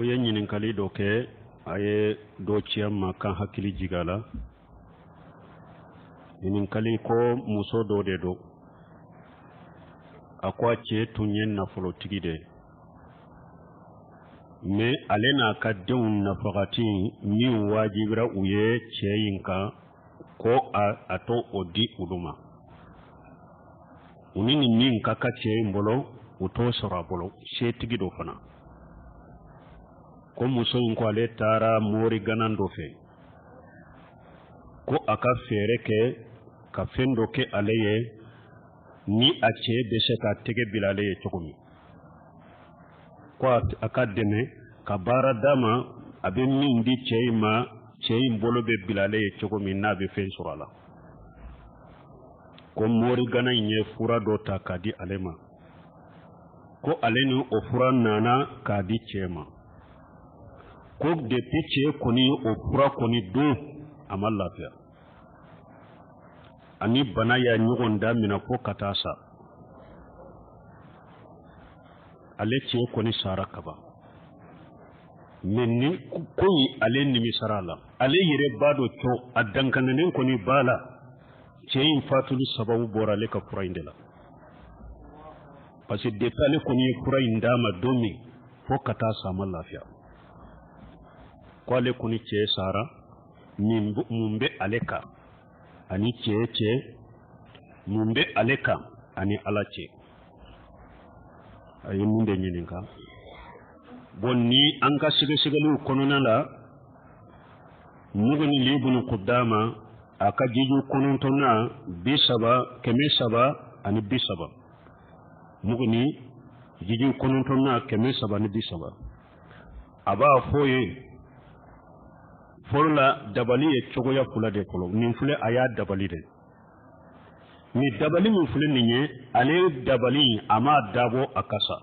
ye ɲininkali dɔ kɛ a ye dɔ ci an ma kan hakili jiga la ɲininkali ko muso dɔ de don a ko a cɛ tun ye nafolotigi de mais ale n'a ka denw nafagati min wajibira u ye cɛ in kan ko a to o di olu ma u ni min ka cɛ in bolo u t'o sɔrɔ a bolo setigi dɔ fana ko muso in ko ale taara mori ganan dɔ fɛ ko a ka fɛɛrɛ kɛ ka fɛn dɔ kɛ ale ye ni a cɛ bɛ se ka tɛgɛ bila ale ye cogo min ko a ka dɛmɛ ka baara d'a ma a bɛ min di cɛ in ma cɛ in bolo bɛ bila ale ye cogo min n'a bɛ fɛn sɔrɔ a la ko mori ganan in ye fura dɔ ta k'a di ale ma ko ale ni o fura nana k'a di cɛ ma ko depuis cɛ kɔni o fura kɔni don a ma lafiya ani bana y'a ɲɔgɔn da minɛ fo ka taa sa ale cɛ kɔni sara kaban mais ni koyi ale nimisara la ale yɛrɛ b'a dɔn cɔ a dankaninen kɔni b'a la cɛ in fatuli sababu bɔra ale ka fura in de la parce que depuis ale kɔni ye fura in d'a ma don min fo ka taa sa a ma lafiya ko ale kɔni cɛ sara mun bɛ ale kan ani cɛ mun bɛ ale kan ani ala cɛ a ye mun de ɲininka bon ni an ka sɛgɛsɛgɛliw kɔnɔna la mugni libunu kudama a ka jiju kɔnɔntɔnna 300 ani 30 mugni jiju kɔnɔntɔnna 300 ani 30 a b'a fɔ ye forola dabali ye cogoya fula de fɔlɔ nin filɛ a y'a dabali de ni dabali min filɛ nin ye ale dabali a ma dabɔ a kasa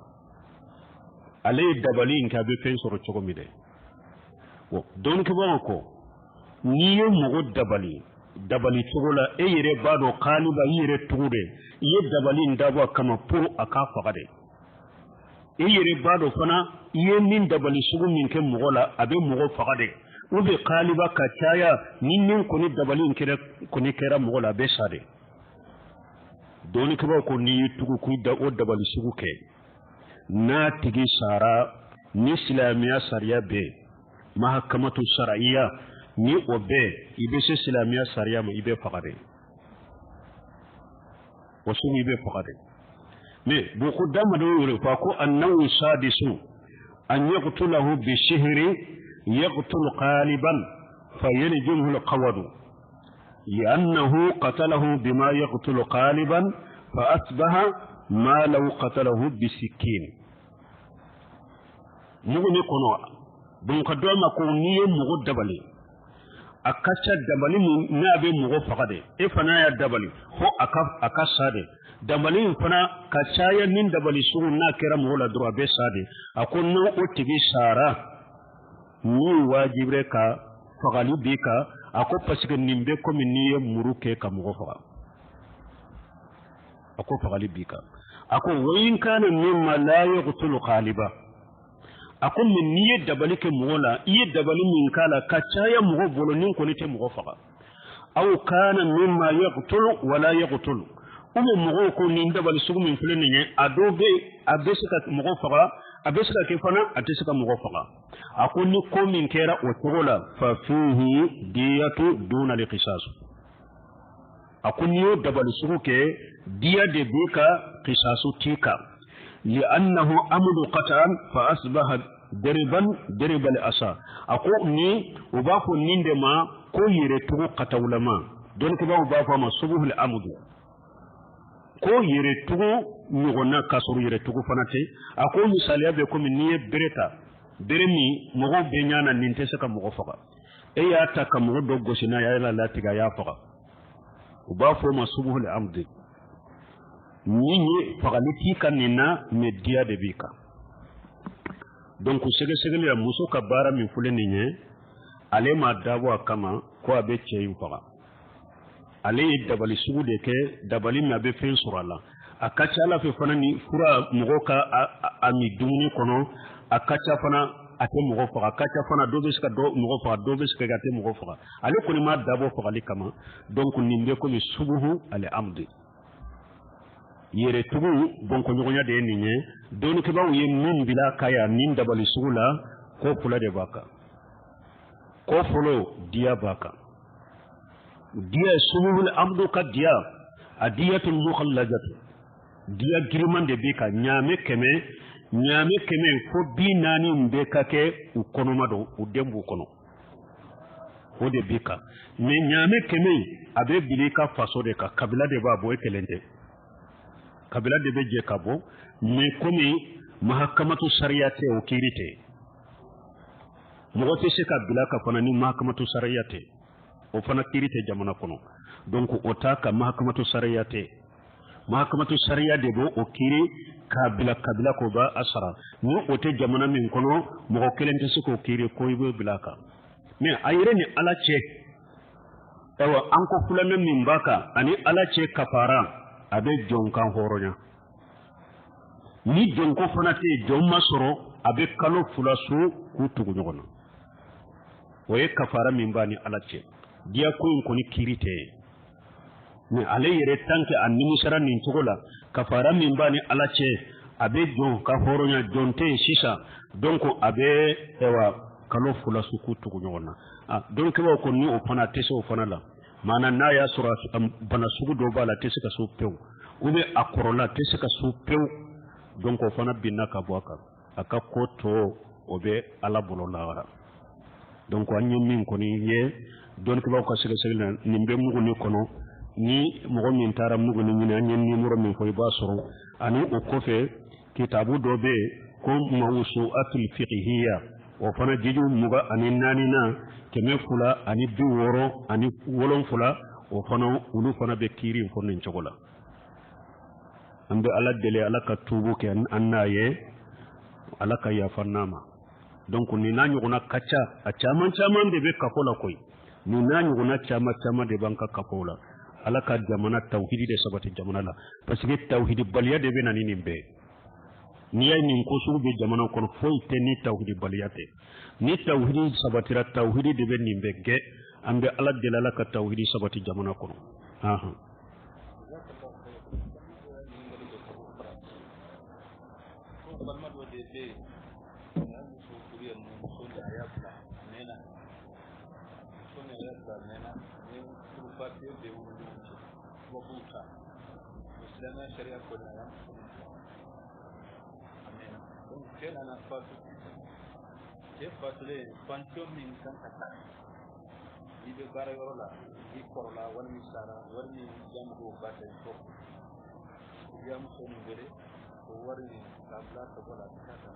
ale ye dabali in kɛ a bɛ fɛn sɔrɔ cogo min dɛ dɔɔninkɛbagaw ko n'i ye mɔgɔ dabali cogo la e yɛrɛ b'a dɔn kaliba i yɛrɛ tugu de i ye dabali in dabɔ a kama pour a k'a faga de e yɛrɛ b'a dɔn fana i ye min dabali sugu min kɛ mɔgɔ la a bɛ mɔgɔ faga de u bɛ kaliba ka caya ni min kɔni dabali in kɔni kɛra mɔgɔ la a bɛ sa de dɔɔninkɛbagaw ko n'i y'i tugu k'i da o dabali sugu kɛ n'a tigi sara ni silamɛya sariya bɛ mahakamatu sharaiya ni o bɛ i bɛ se silamɛya sariya ma i bɛ faga de o sugu i bɛ faga de mais boko damadɔ yɛrɛ fa ko annahu sadisu an yaqtulahu bi shihri يقتل قالبا فيلجمه القود لأنه قتله بما يقتل قالبا فأصبح ما لو قتله بسكين مغني كنوا بنقدر ما كونيه مغو دبلي أكاشا دبلي نابي مغو فقدي إفنا يا دبلي هو أكاشا دي دبلي فنا كاشايا من دبلي سورو ناكرا مغولا دروا بسادي أكون نو أتبي سارا ni wajibre ka fagali bi ka ako parce que nimbe comme ni ye muru ke ka mɔgɔ faga ako fagali bi ka ako wayin kana mimma la yaqtulu qaliba ako min ni ye dabali ke mɔgɔ la i ye dabali min kala ka caya mɔgɔ bolo ni ko ni tɛ mɔgɔ faga aw kana mimma yaqtulu wala yaqtulu umu mɔgɔ ko ni dabali sugu min filɛ nin ye a dɔw bɛ a bɛ se ka mɔgɔ faga a bɛ se ka kɛ fana a tɛ se ka mɔgɔ faga a ko ni ko min kɛra o cogo la fa fihi diyatu duna al-qisas a ko ni y'o dabali sugu kɛ diya de bɛ ka qisasu t'i kan li'annahu amdu qatan fa asbaha dariba al-asa a ko ni u b'a fɔ nin de ma ko yɛrɛtugu katawulama dɔnnibaw b'a fɔ a ma subuhul amdu ko yɛrɛtugu ɲɔgɔnna ka sɔrɔ yɛrɛtugu fana tɛ a ko misaliya bɛ komi n'i ye bere ta bere min mɔgɔw bɛ ɲana nin tɛ se ka mɔgɔ faga e y'a ta ka mɔgɔ dɔ gosi n'a y'a latigɛ a y'a faga u b'a fɔ o ma subuhul amdi min ye fagali t'i ka nin na mais diya de b'i kan donc sɛgɛsɛgɛli la muso ka baara min filɛ nin ye ale ma dabɔ a kama ko a bɛ cɛ in faga ale ye dabali sugu de kɛ dabali min a bɛ fɛn sɔrɔ a la a ka ca ala fɛ fana ni fura mɔgɔ ka a mi dumuni kɔnɔ a ka ca fana ate mogo faga kacha fana do be ska do mogo faga do be ska gate mogo faga ale koni ma dabo faga li kama donc nimbe ko mi subuhu ale amdi yere tugu bonko nyogonya de ninye doni ke bawo ye min bila kaya min dabali sugula ko pula de baka ko folo dia baka dia subuhul amdu ka dia adiyatul mukhallajatu dia girman de beka nyame keme fo bi nani mbe kake u kono mado u dembu kono o de beka me nyame keme abe bilika faso de ka kabila de ba boy kelende kabila de be je kabo me komi mahakamatu sariyate o kirite mogote se kabila ka fana ni mahakamatu sariyate o fana kirite jamana kono donc o taka mahakamatu sariyate mahakamatu sariya de bo o kiri kabila ko ba asara ni o te jamana min kono mogo kelente se ko kiri ko ibo bilaka mais ayire ni ala ce ewa anko fulana min baka ani ala ce kafara abe jonkan horonya ni jonko fana te jomma soro abe kalo fulasu ku tugu nyogono oye kafara min bani ala ce dia ko ni kirite ni ale yere tanke annimisara nin togola kafara min bani ala ce abe jon ka horonya jonte sisa donc abe ewa kalo fulasu ku tugu nyogona donc ba ko ni o fana tese o fana la mana na ya sura bana sugu do bala tese ka so pew ube akorola tese ka so pew donc o fana binna ka boaka aka koto obe ala bolo lawara donc anyo min ko ni ye donc ba ko sege nimbe mugo ni kono ni mogo min tara mugo ni nyina nyen ni muro min koy ba soro ani o kofe kitabu do be ko mawsu'atul fiqhiyya o fana jiju muga ani nanina keme fula ani bi woro ani wolon fula o fana ulu fana be kiri ko nin chogola ambe ala dele ala ka tubu ke annaye ala ka ya fannama donc ni nanyu gona kacha a chaman de be kakola koy ni nanyu gona chama de banka kakola ala ka jamana tauhidi de sabati jamana la parce que tauhidi baliya de be nani nimbe ni ay nin ko sugu be jamana ko foyte ni tauhidi baliyate ni tauhidi sabatira tauhidi de be nimbe ge ambe ala de la ka tauhidi sabati jamana ko aha لنا شريعة كلها كيف أنا فاتو كيف فاتو لي فانتو من كان كتار يبي بارا يرولا يكورلا ورمي سارا ورمي جامو باتن فوق جامو سوني بري ورمي كابلا تقولا كذا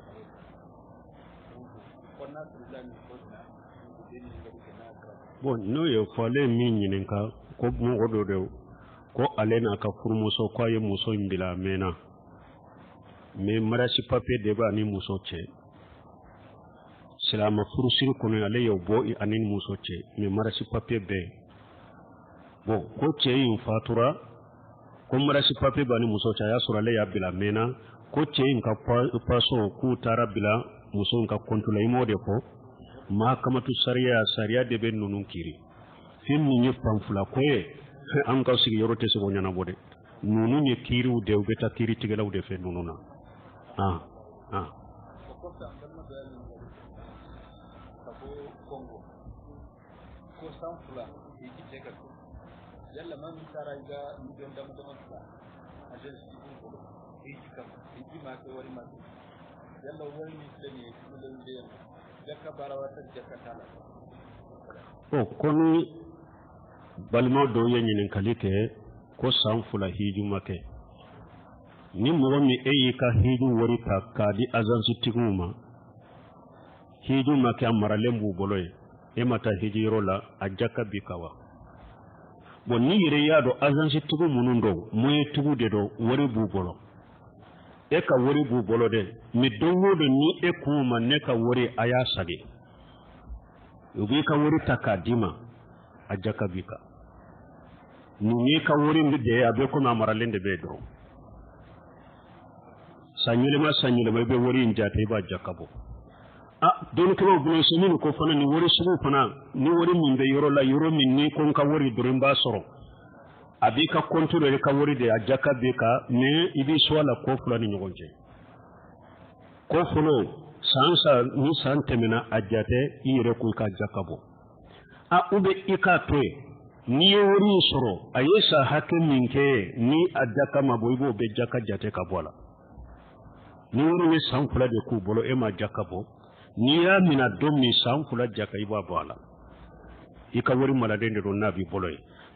كنا تلاني كنا bon no yo fale min yininka ko mo godo de ko alena ka furmuso ko ye muso imbila mena me marasi papier de ba ni muso che selama furusiri kono ale yo bo i anin muso che me marasi papier be bo ko che yin fatura ko marasi papier ba ni muso cha ya sura le ya bila mena ko che yin ka paso ku tara bila muso ka kontula imo de ko mahakamatu sariya de be nunun kiri fin ni pamfula ko ye am ka sigi yorote se ko nyana bode nunu ni kiru de beta kiri tigalaw de fe nununa ko sanfula yiki teka yalla man tara ga ni don da mutum ka ajensi ko yiki kam yiki ma ko wari ma yalla wari ni tani ko don de jakka barawata jakka tala o koni balmo do yenyin kalike ko sanfula hiju make ni mo mi eyi ka hiju wari ta ka di azansi tiguma hiju make amara lembu boloye e mata hijiro la ajaka bikawa bon ni yire ya do azansi tigu munundo moye tigu de do wari bu bolo e ka wari bu bolo de mi dongo do ni e kuma ne ka wari aya sage ubi ka wari takadima ajaka bika ni ka wari de abe ko na maralende be do sanyule ma be wari njate ba jakabo don kilo bulo sinin ko fana ni wori sugu fana ni wori min be yoro la yoro min ni kon ka wori durin ba soro abi ka contrôler ka wori de ajaka be ka ne ibi swala ko fulani nyogonje ko fulo sansa ni santemena ajate ire ku ka jakabo ube ikatwe ni wori soro ayesa hakin minke ni ajaka maboibo be jaka jate ka bola ni wori ni sanfula de ku bolo e ma jakabo ni ya mina domi sanfula jaka iba bola ika wori maladende do nabi bolo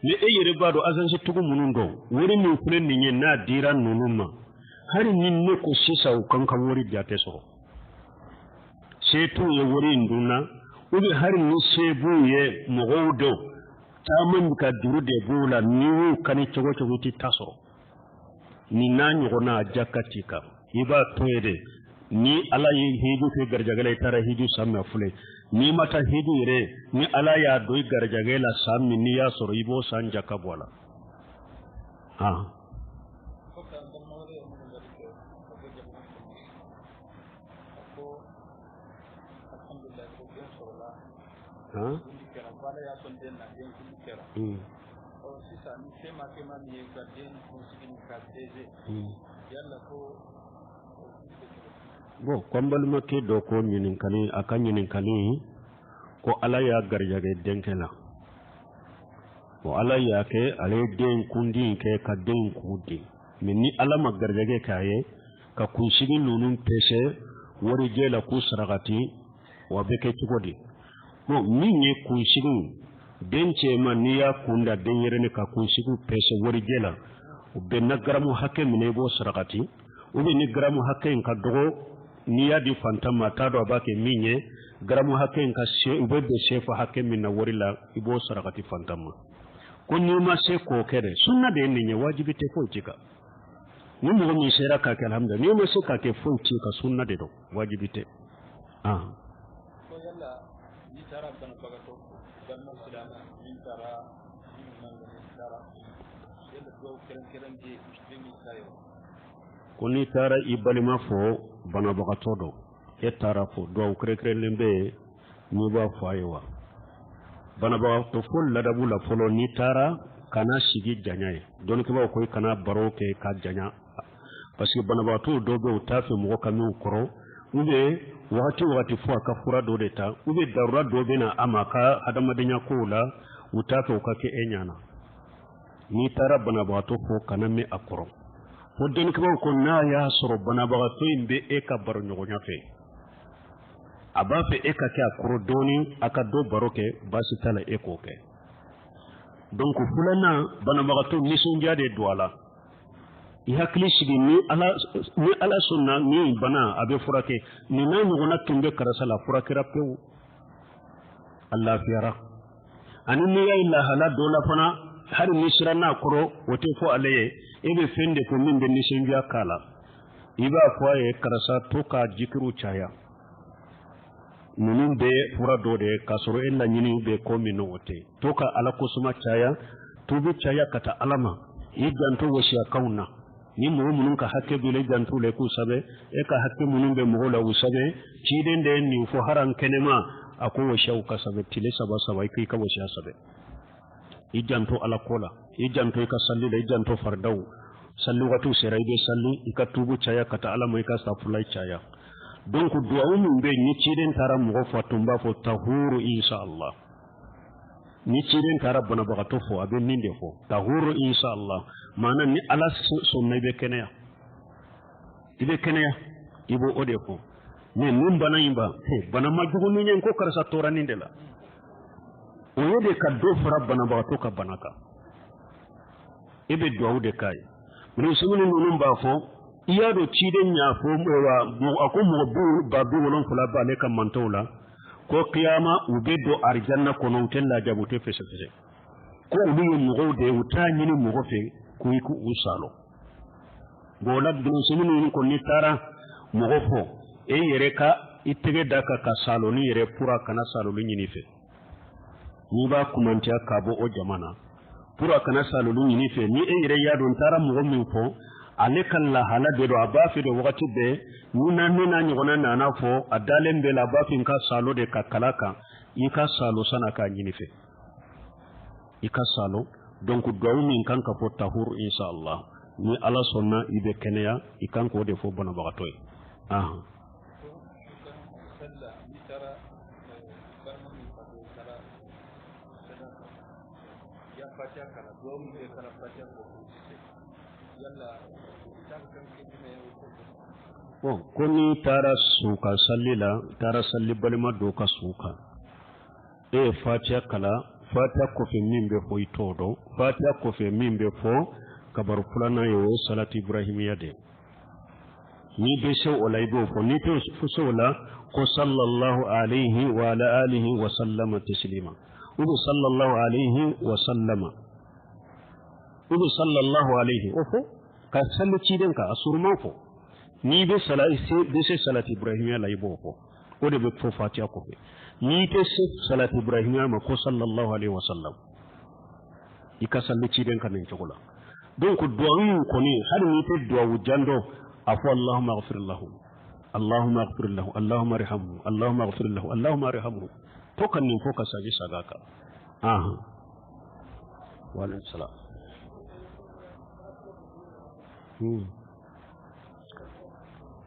ni e yere bado azanse tugu munundo wori mi fulen ni na dira nunuma hari ninne ko sisa o kanka wori jate so setu ye wori nduna ube hari ni sebu ye mogodo tamun ka duru de bula ni kani chogo chogo ti taso ni nanyo gona jakatika iba toyede ni ala yi hiju fe garjagale tara hiju samme fule ni mata hiju ire ni ala ya doy garjagela sammi ni ya soro ibo sanja kabwala bo kombal makke do ko nyinin kali akan nyinin kali ko ala ya garjage denkela ko ala ya ke ale den kundi ke ka den kudi minni ala ma garjage kaye ka kunshigin nunun pese wori jela ku saragati wa beke chugodi no minye kunshigin denche man niya kunda den yerene ka kunshigu pese wori jela ube nagaramu hakke mine bo saragati ube ni garamu hakke ka dogo niya di fantama tado abake minye garamu hakke ka she ube de shefa hakke minna wori la ibo saragati fantama ko ni ma se ko kere sunna de ninye wajibi te ko tika ni mo mi sera ka alhamdulillah ni mo se ka ke fo tika sunna de do wajibi te ko yalla ni tara ban bagato dan mo silama ni tara ni man ni tara yalla do keren je mi sayo ko ni tara ibalima fo bana bagato do e tara fo do keren lembe ni ba faywa bana bagato fo ladabu la folo ni tara kana sigi janyaye don ko ba ko kana baroke ka janya parce que bana bagato do be utafe mo kanu koro ube wati fo ka fura do de ta ube darura do be na amaka adama denya ko la utafe ka ke enyana ni tara bana bagato fo kana me akoro fo den ko na ya soro bana bagato imbe e ka baro nyogonya fe abafe e ka ke akoro doni aka do baroke basi tala e ko ke donc fulana bana bagato misunja de douala i hakli sigi ni ala sunna ni bana abe furake ni na nyogona tumbe karasala furakira pew Allah fiyara ani ni ya illa hala dola fana har ni sirana koro wote fo alaye ebe fende ko min be ni senja kala iba foye karasa to ka jikiru chaya nunun be fura dode kasoro illa nyini be ko min wote to ka ala ko suma chaya tubu chaya kata alama iganto wasiya kauna ni mo munun ka hakke bile jantu le ku sabe e ka hakke munun be mo la usabe ci den de ni fo haran kenema ako wasiya ka sabe tile saba kai ka wasiya sabe i jantu ala kola i jantu ka salli le jantu fardau salli watu serai be salli ika tubu chaya kata ala mai ka safulai chaya donc du'a mun be ni ci den tara mo fo tumba fo tahuru insha Allah ni ci den tara bana bagato fo abe ninde fo tahuru insha Allah mana ni ala sunna be kenea ibe kenea ibo ode ko ne num bana imba bana majugo ni nyen ko karsa torani ndela o yede ka do fara bana ba to ka banaka ibe do de kai mun sunu num ba fo iya do ciden nya fo mo akomo bu ba bi wolon fula ba le kam mantola ko qiyama ube do arjanna kono tella jabute fese ko ubi mo de utani ni mo fe ku usalo bola dun sunu ko ni tara mo fo e yere ka itege daka ka salo ni yere pura kana salo ni ni fe ni ba kumantiya kabo o jamana pura kana salo ni ni fe ni e yere ya don tara mo min fo alekalla hala de do abafi de wakati be nuna nyogona nana fo adalen be la bafi ka salo de kakalaka ika salo sana ka nyinife ika salo donc do min kan ka fo tahur inshallah ni ala sonna ibe kenya ikan ko de fo bona bagatoy bon koni tara suka sallila tara salli balima do ka suka fatiha kala fatiha ko fe mimbe fo itodo fatiha ko fe mimbe fo kabar fulana yo salati ibrahimiya de ni be se olaybo fo ni to fusola ko sallallahu alayhi wa ala alihi wa sallama taslima ubu sallallahu alayhi wa sallama ubu sallallahu alayhi ofo ka sallu ciden ka asurma fo ni be salati ibrahimiya laybo fo o de be fo fatiha ko fe ni te salati ibrahimiya ma ko sallallahu alayhi wa sallam ika sallu ciden ka min chogola donc du'a ko ni har ni te du'a jando afu allahumma ighfir lahu allahumma ighfir lahu allahumma arhamhu allahumma ighfir lahu allahumma arhamhu to kan ni ko ka saji sagaka wa alaykum salam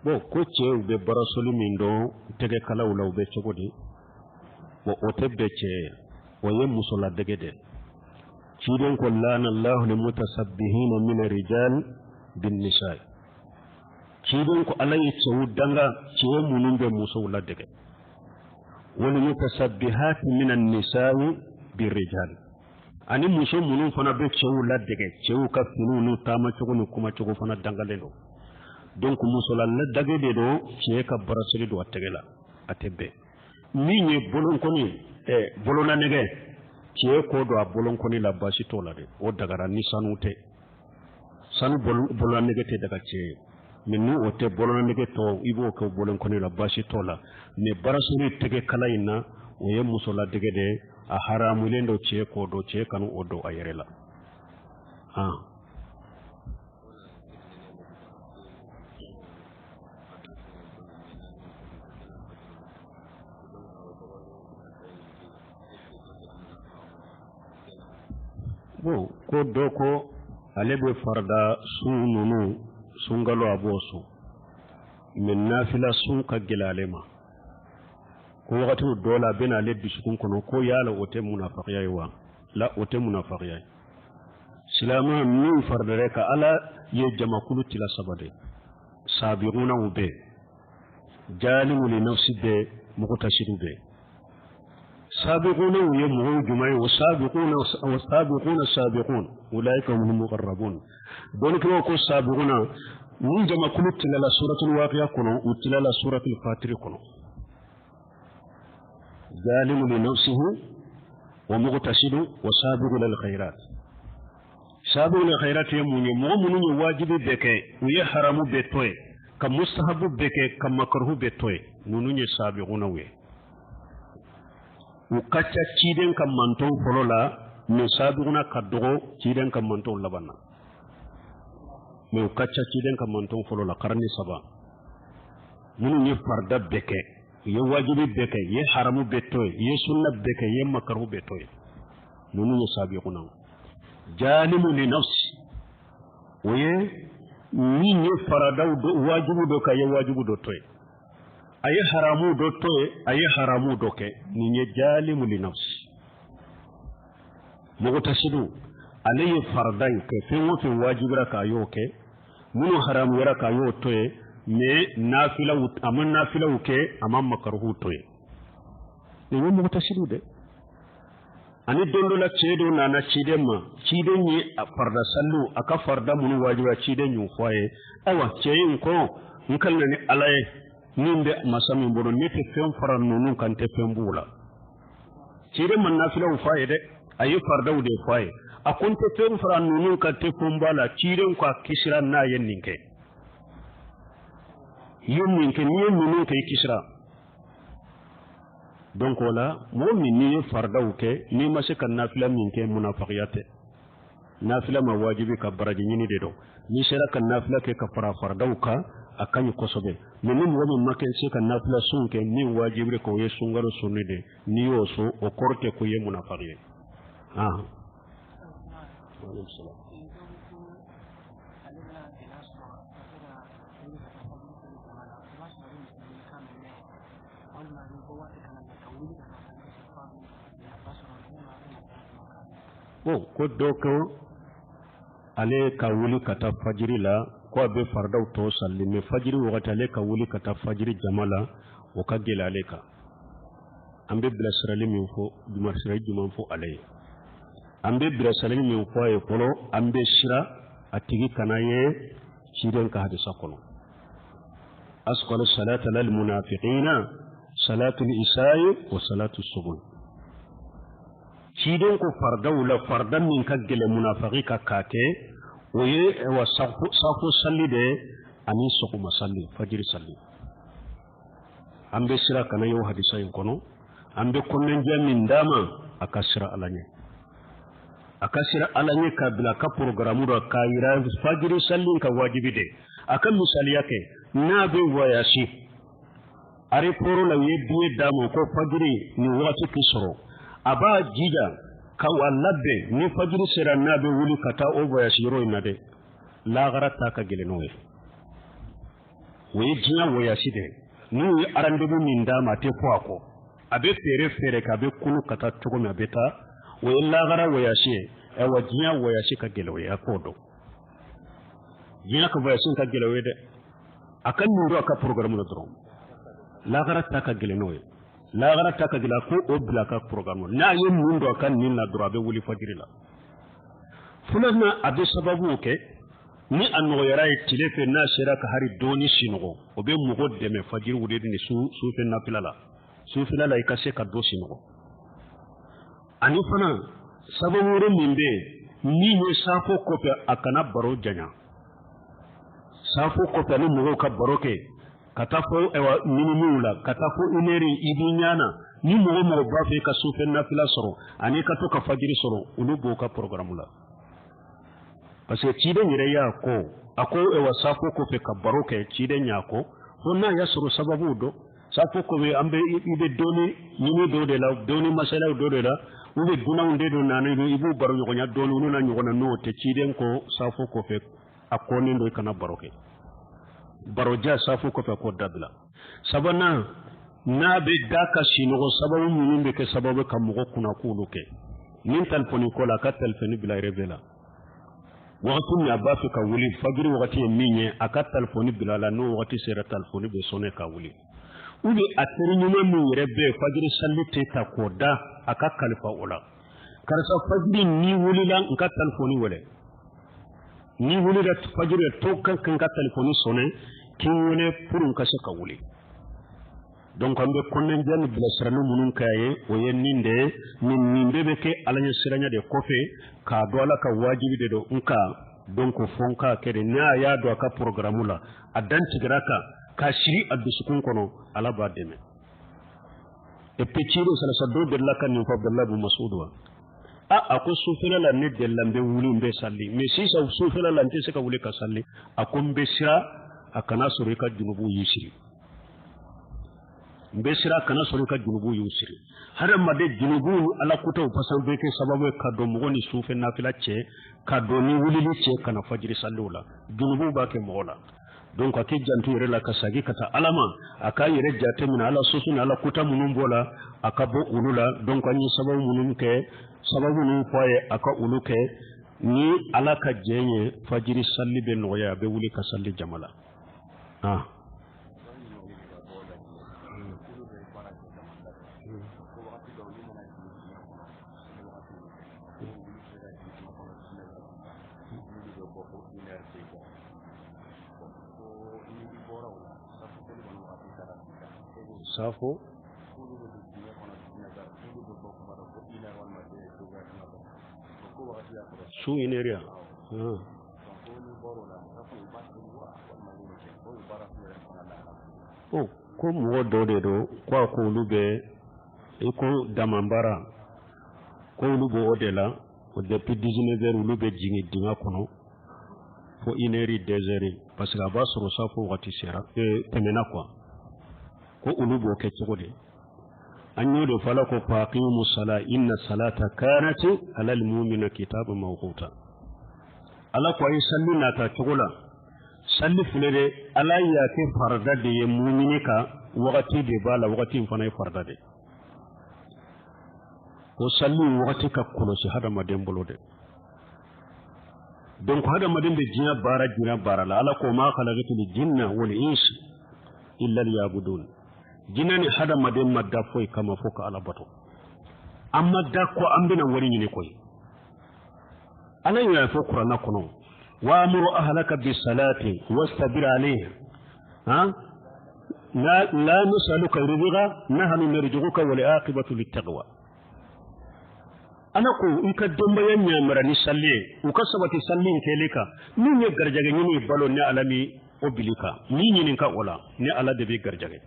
bo ko ce be barasoli min do tege kala wala be chogodi wo otebbe ce wo yem musola dege de ciden ko lana allah lil mutasabbihina min ar-rijal bin nisa ciden ko alay cewu danga cewu munun be musola dege wal mutasabbihat min an-nisa bir rijal ani muso munun fana be cewu la dege cewu ka fununu tama chogonu kuma chogo fana dangale do donc musola la dage de do ce ka barasoli do ategela atebbe ni nye bolon koni bolona nege ce ko do a bolon koni la basi to la de o dagara ni sanute sanu bolona nege te daga ce minnu o te bolona nege to ibo ko bolon koni la basi to la ne barasoli tege kala ina o ye musola dege de a haramu lendo ce ko do ce kanu o do ayerela bon ko doko alebe farda sununu sungalo abosu min nafila sun ka gilalema ko wakati dola bena le bisukun kono ko yala ote munafiqiya yiwa la ote munafiqiya silama min farda reka ala ye jamakulu tila sabade sabiquna ube jalimu li nafsi be muqtashidu be سابقون ويمهون جمعي والسابقون السابقون أولئك هم المقربون دونك وكو السابقون من جمع كل تلا سورة الواقعة كنو وتلا سورة الفاتر كنو ظالم لنفسه ومغتسل وسابق للخيرات سابق للخيرات يمون مؤمن واجب بكي ويحرم بتوي كمستحب بكي كمكروه بتوي نونو سابقون وي ukacca ciden kam manton folola me sabuguna kaddogo ciden kam manton labanna me ukacca ciden kam manton folola qarni saba munu ni farda beke ye wajibi beke ye haramu betoy ye sunna beke ye makruh betoy munu ni sabuguna jalimu li nafsi oye ni ni farada do wajibu do ka ye wajibu do toy aye haramu do toye aye haramu do ke ni nye jalimu li nafsi mugtasidu alayhi fardan ke fenwo fe wajibra ka yo ke munu haramu yara ka yo toye me nafila amman nafila ke amman makruhu toye ni wo mugtasidu de ani dondo la cedo nana cidema ciden ni farda sallu aka farda munu wajibra ciden yu khoye awa ceyin ko nkalna ni alaye ninde masami bodo nete fen faran nonu kan te fen bula cire man nafila u faide ayi farda u de faye akon te fen faran nonu kan te fen bala cire ko kisra na yenninke yenninke ni nonu ke kisra donc wala mu'min ni farda u ke ni masaka nafila minke munafaqiyate nafila ma wajibi ka baraji nyini de do ni sera kan nafila ke ka fara fardaw ka akanyi kosobe mais ni mo min maken se kan nafila sun ke ni wajibi ko ye sungaro sunni de ni yo so o korte ko ye munafiqe ko doko ale ka wuli kata fajiri la ko be fardaw to salli me fajiri wakati ale ka wuli kata fajiri jamala o ka gele ale ka ambe bila sirali min fo dumar sirai juman fo ale ambe bila sirali min fo ay kono ambe shira atigi kanaye shiren ka hadisa kono asqala salata lil munafiqina salatu al isai wa salatu subh shiren ko fardaw la fardan min ka gele munafiqi ka kate oye wa safu salli de ani soko masalli fajiri salli ambe sira kana yo hadisa yin kono ambe kunnen jamin dama akasira alanye ka bila ka programu da kaira fajiri salli ka wajibi de akan misali yake na be wayashi are poro la ye biye dama ko fajiri ni wati kisoro aba jida kaw alladde ni fajiri sera nabe wuli kata o voyage yoro inade la garata ka gelenowe we jiya voyage de ni arande bu minda mate poako abe fere ka be kunu kata togo mi abeta we la gara voyage e wajiya voyage ka gelewe akodo jiya ka voyage ka gelewe de akan ndo aka programme no dron la garata ka gelenowe la gara ta ka gila ko o bila ka programme na yem mundo kan ni na durabe wuli fajiri la fulana abe sababu ke ni anno yara tilefe na shira ka hari doni sinogo o be mugo deme fajiri wudi ni su fe na pilala su filala ikase ka do sinogo ani fana sababu re mimbe ni ne safo ko pe akana baro janya safo ko pe ni mugo ka baroke katafo ewa minimula katafo ineri ibinyana ni mo bafe ka sufe na fila soro ani ka to ka fajiri soro ulubo ka programu la parce que chide nyire ya ko ako ewa safo ko fe ka baroke chide nyako honna ya soro sababu do safo ko be ambe ibe doni ni do de la doni masala do de la ube duna unde do nana ibu baro nyoko nya doni ununa nyoko na no te chide ko safo ko fe akoni ndo kana baroke baroja safu ko ko dabla sabana na be daka shino sababu munimbe ke sababu kam ko kuna kuluke nin telefoni ko la ka telefoni bila revela wakati ni abafu ka wuli fajiri wakati minye aka telefoni bila la no wakati sera telefoni be sone ka wuli ube ateri nyume mu rebe fajiri sallite ta koda aka kalfa ola karsa fajiri ni wuli la nka telefoni wole ni wuli da fajiri to kan ka telefoni sone kin wone purun ka saka wuli donc ambe konnen jan bilasranu munun kaye o yenninde min bebe ke alanya siranya de kofe ka do ala ka wajibi de do nka donc fonka kede na ya do ka programu la adan tigraka ka shiri adusukun kono ala ba deme e pechiro sala sado de la kan ko Abdullah bin Mas'ud wa ako sufela la ne de lambe wuli mbe salli mais si sa sufela la nte saka wuli ka salli akombe sira akana sore ka junubu yisiri mbe sira kana sore ka junubu yusiri hada made junubu ala kuta fasan be ke sababu ka do mo ni sufe nafila che ka do ni wuli ni che kana fajiri sallula junubu ba ke mola donc ake jantu yere la kasagi kata alama aka yere jate min ala susu ala kuta munum bola akabo ulula donc anyi sababu munum ke sababu nu foye aka uluke ni ala ka jenye fajiri salli be noya be wuli ka salli jamala safo su ineria ko mo do de do kwa ko lube e ko damambara ko lubo odela depuis 19h ulu be jingi dinga kono fo 1h 2h parce que aba soro sa fo wati sera temena quoi ko ulu bo ke tsogode anyo de fala ko faqimu sala inna salata kanat ala al mu'mina kitabun mawquta ala ko ay sallina ta tsogola salli fulede ala ya ke farda de ye mu'mini ka wakati de bala wakati fana farda de ko salli wakati ka kolosi hada maden bolode donc hada maden be jinya bara la ala ko ma khalaqatul jinna wal insa illa liyabudun jinani hada maden madda foy kama foka ala bato amma da ko ambina wari ni koy ala ya fo qur'ana kono wa amuru ahlaka bis salati wastabir alayha ha la nusaluka rizqa nahnu narjuuka wal aqibatu lit taqwa ana ko in ka domba yan nyamara ni salle u ka sabati sallin keleka ni ne garjaga ni balo ne alami obilika ni ka wala ne ala de be garjaga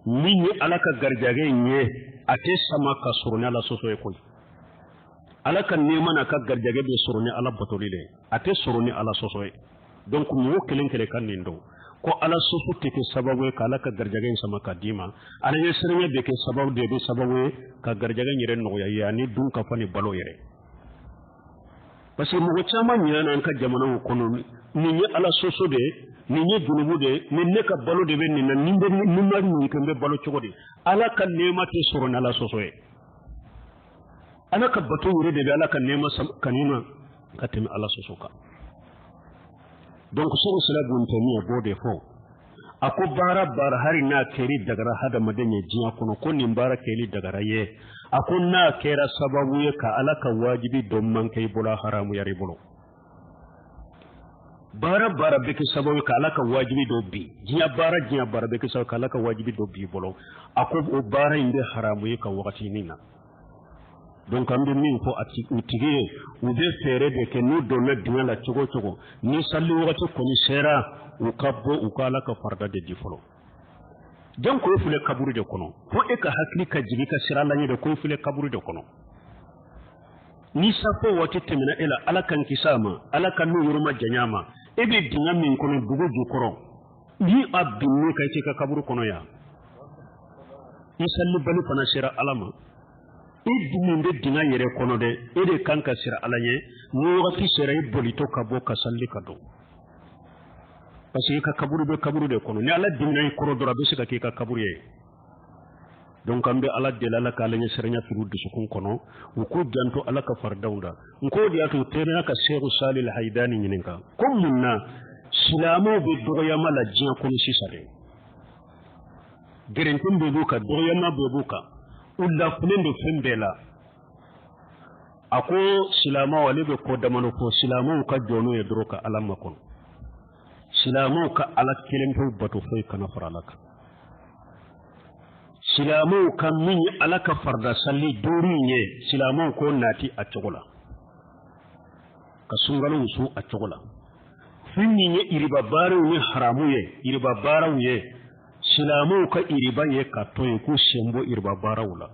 ni ala ka garjaga nye ate sama ka surune ala soso e koy ala kan ne mana ka garjaga be surune ala batolile ate surune ala soso e donc mo kelen kele kan nindo ko ala soso teke sababu ka ala ka garjaga sama ka dima ala ye serenya be ke sababu de be sababu ka garjaga nyire no ya yani dun ka fani balo yere parce que mo chama nyana an ka jamana ko no ni ala soso de ni junubu de ni ne ka balo de be ni na nimbe ni mari ni kan be balo chogodi ala kan nema te soron ala soso e ala ka batu yure de ala kan nema kanima katim ala soso ka donc suru sala gun tamiya bode fo ako bara hari na keri daga hada madanye jiya kono ko nin bara keri daga raye ako na kera sababu ye ka ala ka wajibi don man kai bula haramu yare bulo bara beke sababu ka ala ka wajibi do bi jiya bara beke sababu ka ala ka wajibi do bi bulo ako o bara inde haramu ye ka wakati nina donc ambe min ko ati utigiye ube fere de ke nu donna dinga la chogo ni salli wakati ko ni sera u kabbo u kala ka farda de difolo donc ko fule kaburu de kono ko e ka hakli ka jigi ka sira la ni de ko fule kaburu de kono ni safo wati temina ila ala kan kisama ala kan nu yuruma janyama e be dinga min kono dugo jukoro ni abdinni kay ci ka kaburu kono ya ni salli bali fana sira alama idumi be dinga yere kono de ede kanka sira alanye mo wati sira e bolito kabo ka salli kado parce que ka kaburu de kono ni ala dinga e koro dora be sika ke ka kaburu ye donc ambe ala de la ka alanye sira nya firu de sukun kono u ko janto ala ka fardaunda ko di atu tere ka sheikh salil haidani nyininka kom munna silamo be doya mala jiya kono sisare gerentum be buka doya ma be buka ulla fulendo fembela ako silama wale be ko damano ko silama ka jono e droka alamma kon silama ka ala kelemto batu foy kana faralaka silama ka min ala ka farda salli duriye silama ko nati a chogola ka sungalu su a chogola finni ye iriba baru ni haramu ye iriba barawu ye silamu ka iriba ye ka toy ku sembo iriba barawula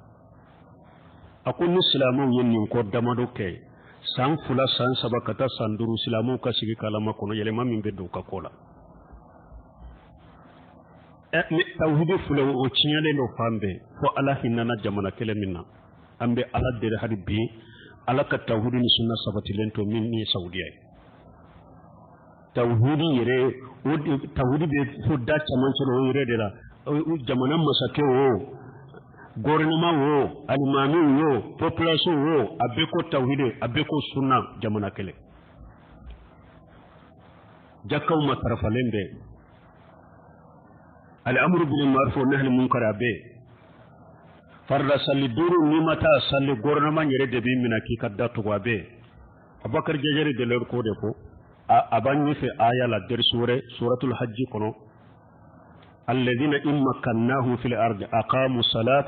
akun silamu yen nin ko damado ke san fula san sabakata sanduru silamu ka sigi kalama kono yele mamin be do ka kola ne tawhidi fula o cinyale no fambe fo ala hinna jamana kele minna ambe ala de hadi bi ala ka tawhidi ni sunna sabati lento min ni saudiya tawhidi yere tawhidi be fudda chaman solo yere de la jamana masake o gouvernement wo alimami wo population wo abeko tawhidi abeko sunna jamana kele jakaw matarfalembe al amru bil ma'ruf wa nahy al munkar abe farda salli duru nimata salli gouvernement yere de bi mina ki kadda to wabe abakar jejere de lor ko de ko abanyi fi aya la der suratul hajj kono alladhina in makkannahum fil ardi aqamu salat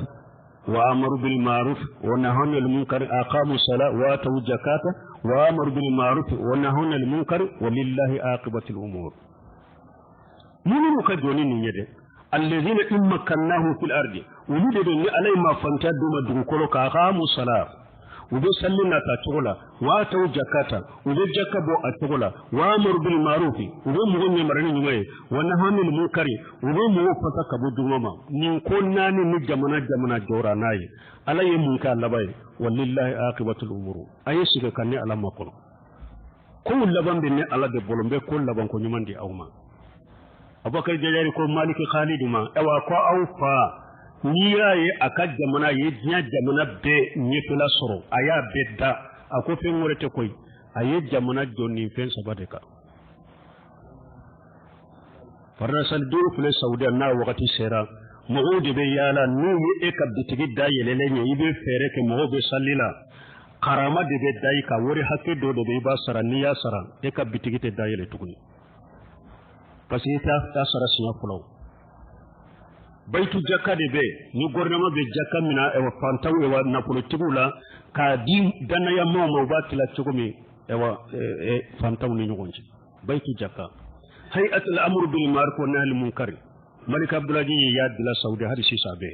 wa amaru bil ma'ruf wa nahaw anil munkar aqamu salat wa atu zakata wa amaru bil ma'ruf wa nahaw anil munkar walillahi aqibatul umur munu ka joni ni yede alladhina in makkannahum fil ardi wulude ni alay ma fanta duma dum kolo ka aqamu salat ube sallina ta togola wa ta jakata ube jakabo a togola wa amru bil ma'ruf ube mu ne marani nyume wa nahanil munkari ube mu fata kabu dumama nin ko nani ni jamana jora nayi alaye mun ka labai wallahi aqibatul umuru ayi shiga kanni alamma kono ko laban be ne ala de bolombe ko laban ko nyumandi awma abakar jajari ko maliki khalid ma ewa ko awfa ni yaye aka jamana ye dinya jamana be nyetula soro aya bedda ako fe ngorete koy aye jamana jonni fen sabade ka farasal duru fule saudi na wakati sera muudi be yala nu e ka bitigi da yelele nye ibe fere ke mo be sallila karama de be dai ka wori hakke do be ba sara ni ya sara e ka bitigi te da yele tukuni parce ta sara sinya fulo baitu jakka de be ni gouvernement be jakka mina e wa fantaw e wa na politiku la ka di dana ya mo ba tila chugumi e wa fantaw ni ngonji baitu jakka hay'atul amr bil ma'ruf wa nahy al munkar malik abdulaji ya dila saudi hadisi sabe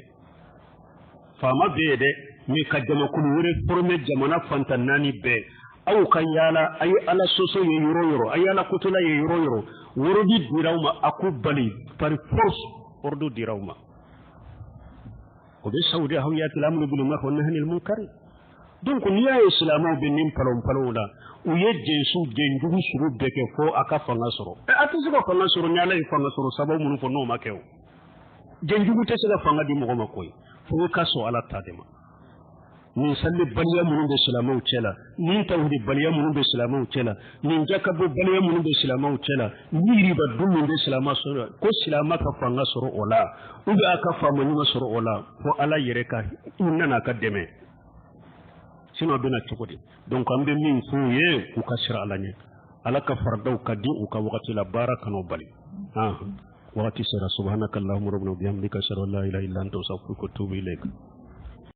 fama be de mi kajama kulu wure forme jamana fantanani be aw kan yala ay ala soso ye yoro ay ala kutula ye yoro worodi dirawma akubali par force ordu dirawma ko be saudi hawiyatul amr bil ma'ruf wa nahy al munkar donc ni ya islamo be nim palon la u ye jesu genjugu suru beke fo aka fanga soro ati siko fanga soro ni ala fanga soro sababu mun fo no makew genjugu te sika fanga di mo makoy fo ka so ala tadema ni salli baliya mun be islamo cela ni tawhid baliya mun be islamo cela ni jakabu baliya mun be islamo cela ni riba dum be islamo soro ko islama ka fanga soro ola u ga aka fama ni soro ola fo ala yere ka inna ka deme sino bena chukudi donc ambe min fuye ku kasira alanye alaka fardaw kadi u ka wakati la baraka no bali wakati sira subhanakallahumma rabbana bihamdika ashhadu an la ilaha illa anta astaghfiruka wa atubu ilayk